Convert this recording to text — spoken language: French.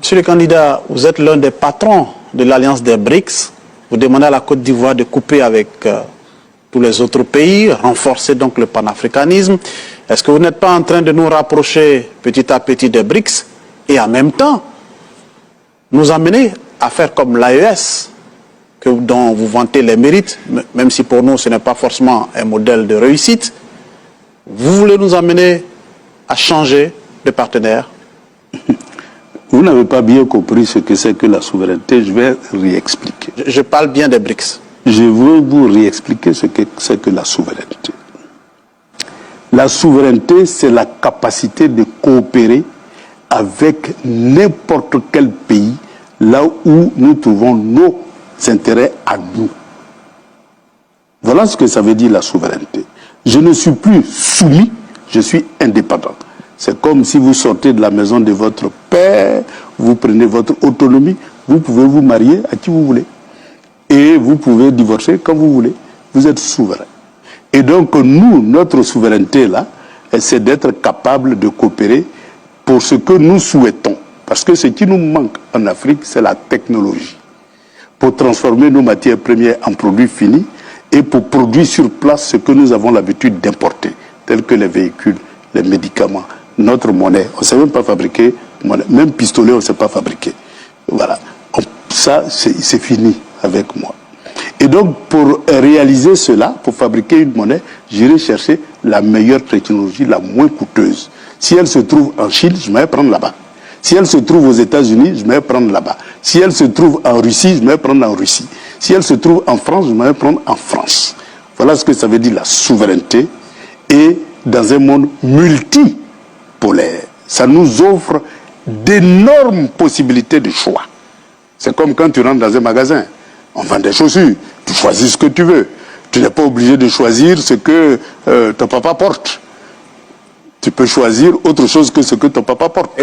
Monsieur le candidat, vous êtes l'un des patrons de l'Alliance des BRICS. Vous demandez à la Côte d'Ivoire de couper avec tous les autres pays, renforcer donc le panafricanisme. Est-ce que vous n'êtes pas en train de nous rapprocher petit à petit des BRICS et en même temps nous amener à faire comme l'AES, dont vous vantez les mérites, même si pour nous ce n'est pas forcément un modèle de réussite? Vous voulez nous amener à changer de partenaire? Vous n'avez pas bien compris ce que c'est que la souveraineté, je vais réexpliquer. Je parle bien des BRICS. Je veux vous réexpliquer ce que c'est que la souveraineté. La souveraineté, c'est la capacité de coopérer avec n'importe quel pays, là où nous trouvons nos intérêts à nous. Voilà ce que ça veut dire la souveraineté. Je ne suis plus soumis, je suis indépendant. C'est comme si vous sortez de la maison de votre père, vous prenez votre autonomie, vous pouvez vous marier à qui vous voulez. Et vous pouvez divorcer quand vous voulez. Vous êtes souverain. Et donc nous, notre souveraineté là, c'est d'être capable de coopérer pour ce que nous souhaitons. Parce que ce qui nous manque en Afrique, c'est la technologie. Pour transformer nos matières premières en produits finis et pour produire sur place ce que nous avons l'habitude d'importer, tels que les véhicules, les médicaments, notre monnaie. On ne sait même pas fabriquer monnaie. Même pistolet, on ne sait pas fabriquer. Voilà. Ça, c'est fini avec moi. Et donc, pour réaliser cela, pour fabriquer une monnaie, j'irai chercher la meilleure technologie, la moins coûteuse. Si elle se trouve en Chine, je vais prendre là-bas. Si elle se trouve aux États-Unis, je vais prendre là-bas. Si elle se trouve en Russie, je vais prendre en Russie. Si elle se trouve en France, je vais prendre en France. Voilà ce que ça veut dire la souveraineté. Et dans un monde multipolaire, ça nous offre d'énormes possibilités de choix. C'est comme quand tu rentres dans un magasin. On vend des chaussures. Tu choisis ce que tu veux. Tu n'es pas obligé de choisir ce que ton papa porte. Tu peux choisir autre chose que ce que ton papa porte.